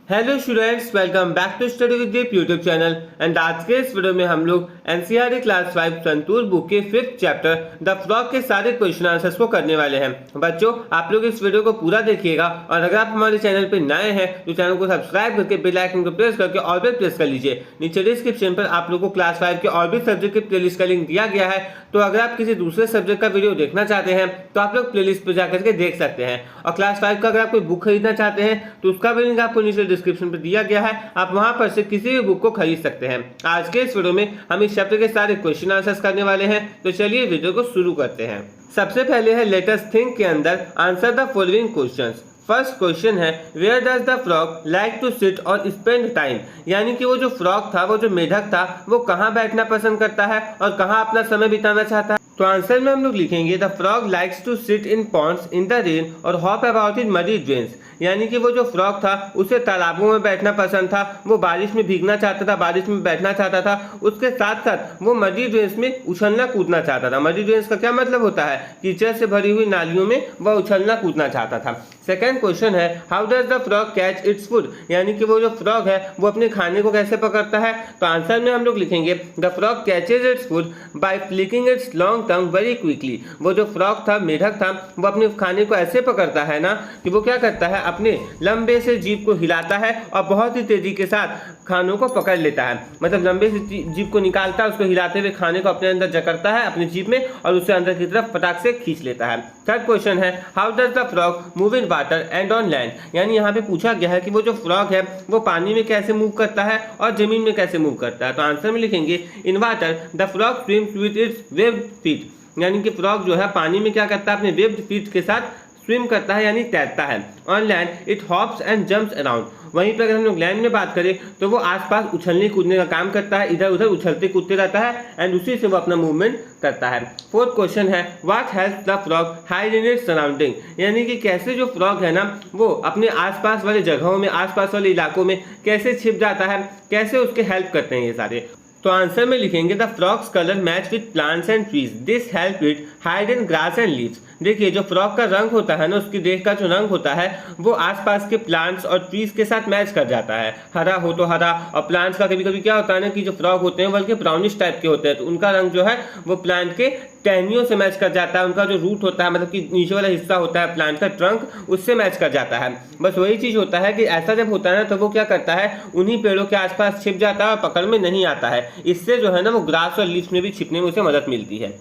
Hello students, welcome back to study with Deep YouTube channel. And आज के इस video में हम लोग एनसीईआरटी क्लास 5 संतूर बुक के 5th चैप्टर द फ्रॉग के सारे क्वेश्चन आंसर्स को करने वाले हैं। बच्चों, आप लोग इस वीडियो को पूरा देखिएगा और अगर आप हमारे चैनल पर नए हैं तो चैनल को सब्सक्राइब करके बेल आइकन को प्रेस करके ऑल पे प्रेस कर लीजिए। नीचे डिस्क्रिप्शन पर आप लोग को क्लास 5 के और भी सब्जेक्ट के प्लेलिस्ट का लिंक दिया गया है, तो अगर आप किसी दूसरे सब्जेक्ट का वीडियो देखना चाहते हैं तो आप लोग प्लेलिस्ट पर जाकर के देख सकते हैं। और क्लास 5 का अगर आप कोई बुक खरीदना चाहते हैं तो उसका भी लिंक आपको नीचे डिस्क्रिप्शन पर दिया गया है, आप वहां पर से किसी भी बुक को खरीद सकते हैं। आज के इस वीडियो में हम इस चैप्टर के सारे क्वेश्चन आंसर्स करने वाले हैं, तो चलिए वीडियो को शुरू करते हैं। सबसे पहले है लेट अस थिंक के अंदर answer the following questions. First question है where does the frog like to sit और स्पेंड टाइम, यानी कि वो जो फ्रॉग था, वो जो मेढक था, वो कहाँ बैठना पसंद करता है और कहाँ अपना समय बिताना चाहता है। तो आंसर में हम लोग लिखेंगे the frog likes to sit in ponds in the rain और hop about in muddy drains, यानी कि वो जो फ्रॉग था उसे तालाबों में बैठना पसंद था, वो बारिश में भीगना चाहता था, बारिश में बैठना चाहता था, उसके साथ साथ वो मडी ड्रेन्स में उछलना कूदना चाहता था। मडी ड्रेन्स का क्या मतलब होता है? कीचड़ से भरी हुई नालियों में वह उछलना कूदना चाहता था। सेकेंड क्वेश्चन है how does the frog catch its food, यानी कि वो जो फ्रॉग है वो अपने खाने को कैसे पकड़ता है। तो आंसर में हम लोग लिखेंगे the frog catches its food by flicking it's long tongue very quickly. वो जो फ्रॉग था, मेढक था, वो अपने खाने को ऐसे पकड़ता है ना कि वो क्या करता है, अपने लंबे से जीभ को हिलाता है और बहुत ही तेजी के साथ खानों को पकड़ लेता है। मतलब लंबे से जीभ को निकालता है, उसको हिलाते हुए खाने को अपने अंदर जकड़ता है अपनी जीभ में और उसे अंदर की तरफ फटाक से खींच लेता है। थर्ड क्वेश्चन है how does the frog move in water and on land, यानी यहाँ पे पूछा गया है कि वो जो फ्रॉग है वो पानी में कैसे मूव करता है और जमीन में कैसे मूव करता है। तो आंसर में लिखेंगे in water the frog swims with its webbed feet, यानी कि फ्रॉग जो है पानी में क्या करता है, अपने वेब्ड फीट के साथ स्विम करता है यानी तैरता है। On land it hops and jumps around, वहीं पर अगर हम लोग लैंड में बात करें तो वो आसपास उछलने कूदने का काम करता है, इधर उधर उछलते कूदते रहता है एंड उसी से वो अपना मूवमेंट करता है। फोर्थ क्वेश्चन है what helps the frog hide in its surrounding, यानी कि कैसे जो फ्रॉग है ना वो अपने आसपास वाले जगहों में, आसपास वाले इलाकों में कैसे छिप जाता है, कैसे उसके हेल्प करते हैं ये सारे। तो आंसर में लिखेंगे the frogs colour match with plants and trees, this help it hide in grass and leaves. देखिए जो फ्रॉग का रंग होता है ना, उसकी देह का जो रंग होता है वो आसपास के प्लांट्स और ट्रीज के साथ मैच कर जाता है। हरा हो तो हरा, और प्लांट्स का कभी कभी क्या होता है ना कि जो फ्रॉग होते हैं बल्कि ब्राउनिश टाइप के होते हैं, तो उनका रंग जो है वो प्लांट के टहनियों से मैच कर जाता है। उनका जो रूट होता है, मतलब कि नीचे वाला हिस्सा होता है प्लांट का ट्रंक, उससे मैच कर जाता है। बस वही चीज होता है कि ऐसा जब होता है ना तो वो क्या करता है, उन्हीं पेड़ों के आसपास छिप जाता है और पकड़ में नहीं आता है। इससे जो है ना वो ग्रास और लीव्स में भी छिपने में उसे मदद मिलती है।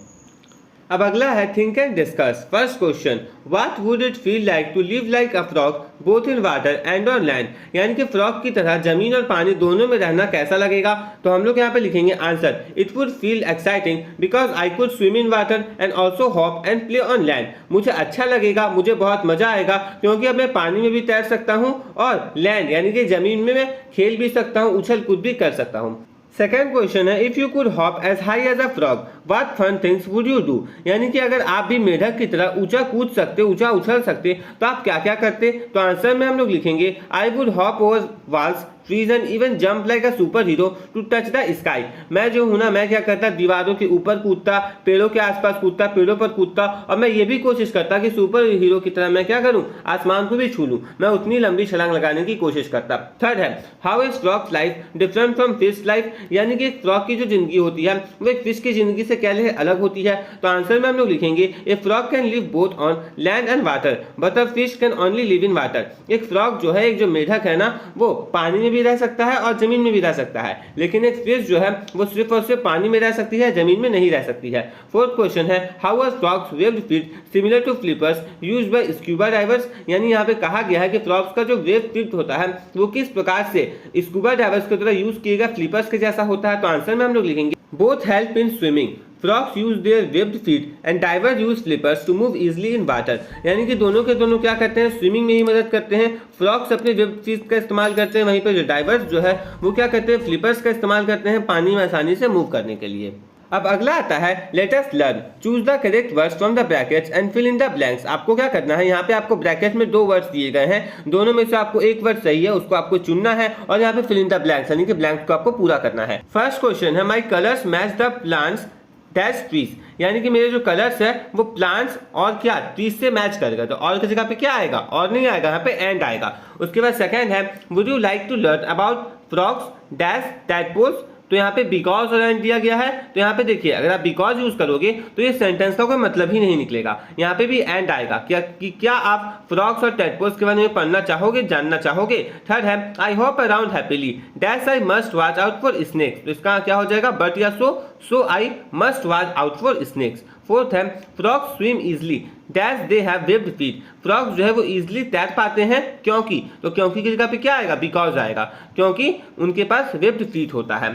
अब अगला है think and discuss. First question what would it feel like to live like a frog both in water and on land, यानी कि फ्रॉग की तरह जमीन और पानी दोनों में रहना कैसा लगेगा। तो हम लोग यहाँ पे लिखेंगे answer it would feel exciting because I could swim in water and also hop and play on land. मुझे अच्छा लगेगा, मुझे बहुत मजा आएगा क्योंकि अब मैं पानी में भी तैर सकता हूँ और लैंड यानी कि जमीन में मैं खेल भी सकता हूँ, उछल कूद भी कर सकता हूँ। सेकेंड क्वेश्चन है if you could hop as high as a frog what fun things would you do, यानी कि अगर आप भी मेढक की तरह ऊंचा कूद सकते, ऊंचा उछल सकते तो आप क्या क्या करते। तो आंसर में हम लोग लिखेंगे I would hop over walls trees and even jump like a superhero to touch the sky. मैं जो हूं ना, मैं क्या करता, दीवारों के ऊपर कूदता, पेड़ों के आसपास कूदता, पेड़ों पर कूदता, और मैं ये भी कोशिश करता कि सुपर हीरो की तरह मैं क्या करूं, आसमान को भी छू लूं। मैं उतनी लंबी छलांग लगाने की कोशिश करता। थर्ड है how is frog life different from fish life, यानी कि फ्रॉग की जो जिंदगी होती है वो एक फिश की जिंदगी से कैसे अलग होती है। तो आंसर में हम लोग लिखेंगे ए frog can live both on land and water but a fish can only live in water. एक फ्रॉग जो है, एक जो मेढक है ना, वो पानी में भी रह सकता है और जमीन में भी रह सकता है, लेकिन एक फिश जो है वो सिर्फ और सिर्फ पानी में रह सकती है, जमीन में नहीं रह सकती है। फोर्थ क्वेश्चन है how are frogs webbed feet similar to flippers used by scuba divers, यानी यहाँ पे कहा गया है कि फ्रॉग्स का जो वेव फीट होता है वो किस प्रकार से स्कूबा डाइवर्स की तरह यूज किए गए फ्लिपर्स के जैसा होता है। तो आंसर में हम लोग लिखेंगे both help in swimming, frogs use their webbed feet and divers use flippers to move easily in water, यानी कि दोनों के दोनों क्या करते हैं, स्विमिंग में ही मदद करते हैं। फ्रॉग्स अपने वेब्ड फीट का इस्तेमाल करते हैं, वहीं पर जो डाइवर्स जो है वो क्या करते हैं, फ्लिपर्स का इस्तेमाल करते हैं पानी में आसानी से मूव करने के लिए। अब अगला आता है let us learn choose the correct words from the brackets and fill in the blanks. आपको क्या करना है, यहाँ पे आपको ब्रैकेट में दो वर्ड्स दिए गए हैं, दोनों में से आपको एक वर्ड सही है उसको आपको चुनना है और यहाँ पे फिल इन द ब्लैंक्स यानी कि ब्लैंक्स को आपको पूरा करना है। फर्स्ट क्वेश्चन है my colours match the plants dash trees, यानी कि मेरे जो कलर्स है वो प्लांट्स और क्या ट्रीज से मैच करेगा। तो और की जगह पे क्या आएगा, और नहीं आएगा, यहाँ पे एंड आएगा। उसके बाद सेकंड है would you like to learn about frogs dash tadpoles. तो यहाँ पे बिकॉज और एंड दिया गया है, तो यहाँ पे देखिए अगर आप बिकॉज यूज करोगे तो ये सेंटेंस का कोई मतलब ही नहीं निकलेगा। यहाँ पे भी एंड आएगा। क्या आप फ्रॉग्स और टैडपोल्स के बारे में पढ़ना चाहोगे, जानना चाहोगे। थर्ड है I hope around happily dash I must watch out for snakes. तो इसका क्या हो जाएगा, बट या so I must watch out for snakes. Fourth है frogs swim easily dash they have webbed feet. Frogs जो है वो इजिली तैर पाते हैं क्योंकि, तो क्योंकि की जगह पे क्या आएगा, बिकॉज आएगा, क्योंकि उनके पास वेब्ड फीट होता है।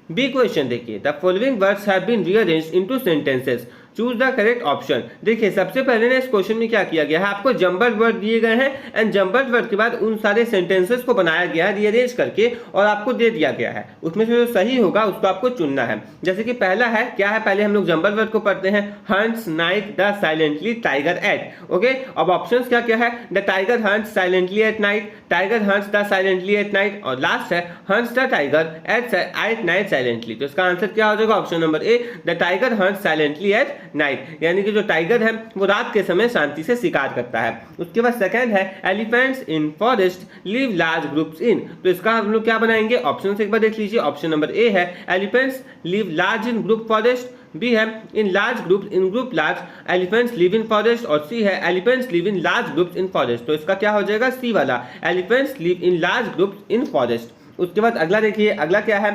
बी क्वेश्चन देखिए, the following words have been rearranged into sentences, choose the correct option. देखिए सबसे पहले ना इस क्वेश्चन में क्या किया गया है, आपको जंबल्ड वर्ड दिए गए हैं एंड जंबल्ड वर्ड के बाद उन सारे सेंटेंसेस को बनाया गया है रीअरेंज करके और आपको दे दिया गया है। उसमें से जो सही होगा उसको आपको चुनना है। जैसे कि पहला है क्या है, पहले हम लोग जंबल्ड वर्ड को पढ़ते हैं, hunts night the silently tiger at. Okay, अब ऑप्शंस क्या क्या है, the tiger hunts silently at night, tiger hunts the silently at night, और लास्ट है hunts the tiger at night silently. तो इसका आंसर क्या हो जाएगा, option number A, the tiger hunts silently at night, यानी कि जो टाइगर है वो रात के समय शांति से शिकार करता है। उसके बाद सेकंड है एलिफेंट्स इन फॉरेस्ट लिव लार्ज ग्रुप्स इन। तो इसका हम लोग क्या बनाएंगे, ऑप्शन से एक बार देख लीजिए। ऑप्शन नंबर ए है elephants live large in group forest, B है in large group in group large elephants live in forest, और सी है elephants live in large groups in forest. तो इसका क्या हो जाएगा, सी वाला, elephants live in large groups in forest. उसके बाद अगला देखिए, अगला क्या है,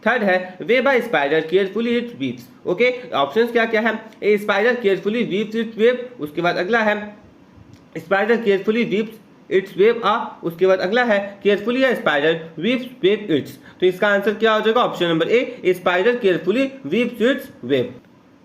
थर्ड है way by spider carefully it weaves. Okay, options क्या क्या है, A spider carefully weaves its web, उसके बाद अगला है spider carefully weaves its web ah, उसके बाद अगला है carefully a spider weaves web its. तो इसका आंसर क्या हो जाएगा, option number A, spider carefully weaves its web.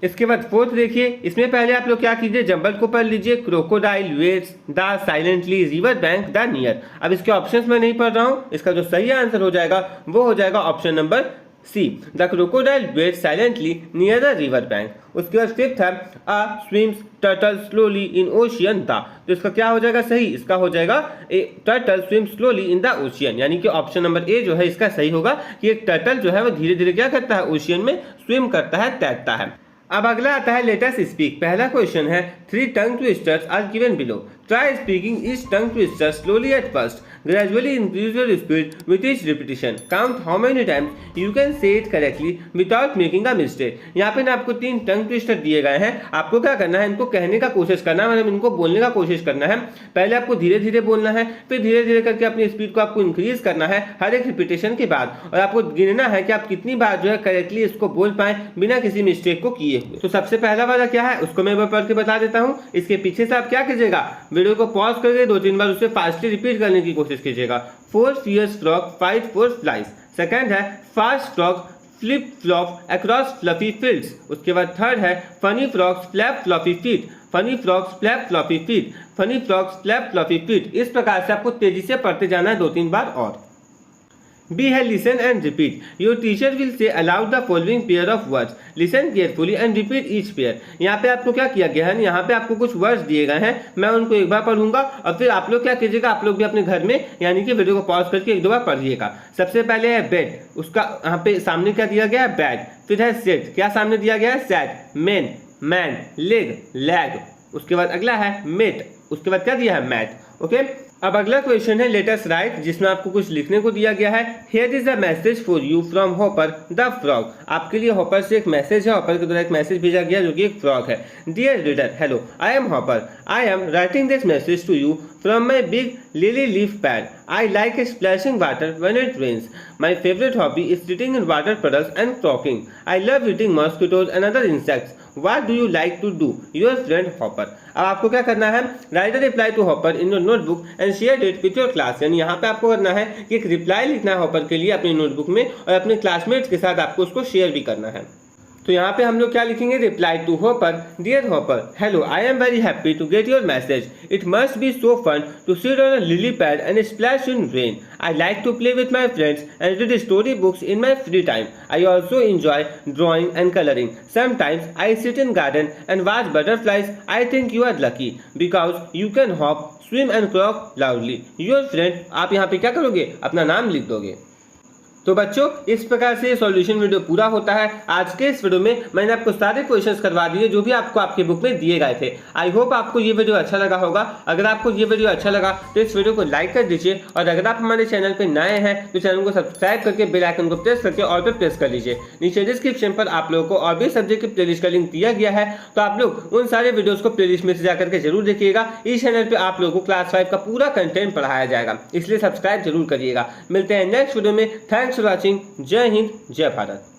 इसके बाद फोर्थ देखिए, इसमें पहले आप लोग क्या कीजिए, जंबल को पढ़ लीजिए, crocodile waits the silently river bank the near. अब इसके ऑप्शंस में नहीं पढ़ रहा हूं, इसका जो सही आंसर हो जाएगा वो हो जाएगा option number C, the crocodile waits silently near the river bank. उसके बाद फिफ्थ है a swims turtle slowly in ocean the. तो इसका क्या हो जाएगा सही, इसका हो जाएगा a turtle swim slowly in the ocean, यानी कि ऑप्शन नंबर ए जो है इसका सही होगा कि एक टर्टल जो है वो धीरे धीरे क्या करता है, ओशियन में स्विम करता है, तैरता है। अब अगला आता है लेट अस स्पीक। पहला क्वेश्चन है 3 tongue twisters are given below, try speaking each tongue twister slowly at first, gradually increase your speed with each repetition, count how many times you can say it correctly without making a mistake। यहाँ पे ना आपको 3 tongue twister दिए गए हैं, आपको क्या करना है, इनको कहने का कोशिश करना है, मतलब इनको बोलने का कोशिश करना है। पहले आपको धीरे धीरे बोलना है, फिर धीरे धीरे करके अपनी स्पीड को आपको इंक्रीज करना है हर एक रिपीटेशन के बाद, और आपको गिनना है कि आप कितनी बार जो है करेक्टली इसको बोल पाए बिना किसी मिस्टेक को किए हुए। तो सबसे पहला वाला क्या है उसको मैं पढ़ के बता देता हूँ। इसके पीछे से आप क्या कीजिएगा, वीडियो को पॉज करके 2-3 बार उसे फास्टली रिपीट करने की कोशिश कीजिएगा। 4 fierce frog fight for flies। Second है fast frog flip flop across fluffy fields. उसके बाद थर्ड है funny frogs flap floppy feet, funny frogs flap floppy feet, funny frogs flap floppy feet. इस प्रकार से आपको तेजी से पढ़ते जाना है 2-3 बार। और बी है listen and repeat. Your teacher will say allowed the following pair of words, listen carefully and repeat each pair. यहाँ पे आपको क्या किया गया है, यहाँ पे आपको कुछ वर्ड्स दिए गए हैं, मैं उनको एक बार पढ़ूंगा और फिर आप लोग क्या कीजिएगा, आप लोग भी अपने घर में यानी कि वीडियो को पॉज करके 1-2 बार पढ़िएगा। सबसे पहले है बेड, उसका यहाँ पे सामने क्या दिया गया है, बैड। फिर है सेट, क्या सामने दिया गया है, sat. Men, man. Leg, lag. उसके बाद अगला है मेट, उसके बाद क्या दिया है, मैट। ओके, अब अगला क्वेश्चन है लेट अस राइट, जिसमें आपको कुछ लिखने को दिया गया है। Here is a message for you from hopper the frog. आपके लिए हॉपर से एक मैसेज है, हॉपर के द्वारा एक मैसेज भेजा गया जो कि एक फ्रॉग है। Dear reader, hello, I am Hopper, I am writing this message to you from my big lily leaf pad. I like splashing water when it rains. My favorite hobby is sitting in water puddles and croaking. I love eating mosquitoes and other insects. What do you like to do? Your friend Hopper। अब आपको क्या करना है, write a reply to Hopper in your notebook and share it with your class. यानी यहाँ पे आपको करना है कि एक रिप्लाई लिखना है हॉपर के लिए अपनी नोटबुक में और अपने क्लासमेट्स के साथ आपको उसको शेयर भी करना है। तो यहाँ पे हम लोग क्या लिखेंगे, reply to Hopper, dear Hopper, hello, I am very happy to get your message. It must be so fun to sit on a lily pad and splash in rain. I like to play with my friends and read story books in my free time. I also enjoy drawing and coloring. Sometimes I sit in garden and watch butterflies. I think you are lucky because you can hop, swim and croak loudly. Your friend। आप यहाँ पे क्या करोगे, अपना नाम लिख दोगे। तो बच्चों इस प्रकार से सॉल्यूशन वीडियो पूरा होता है। आज के इस वीडियो में मैंने आपको सारे क्वेश्चंस करवा दिए जो भी आपको आपकी बुक में दिए गए थे। आई होप आपको ये वीडियो अच्छा लगा होगा। अगर आपको ये वीडियो अच्छा लगा तो इस वीडियो को लाइक कर दीजिए और अगर आप हमारे चैनल पर नए हैं तो चैनल को सब्सक्राइब करके बेल आइकन को प्रेस करके ऑल पे प्रेस कर लीजिए। नीचे डिस्क्रिप्शन पर आप लोगों को और भी सब्जेक्ट की प्लेलिस्ट का लिंक दिया गया है, तो आप लोग उन सारे वीडियोस को प्लेलिस्ट में से जाकर के जरूर देखिएगा। इस चैनल पे आप लोगों को क्लास 5 का पूरा कंटेंट पढ़ाया जाएगा, इसलिए सब्सक्राइब जरूर करिएगा। मिलते हैं नेक्स्ट वीडियो में। Thanks for watching. जय हिंद, जय भारत।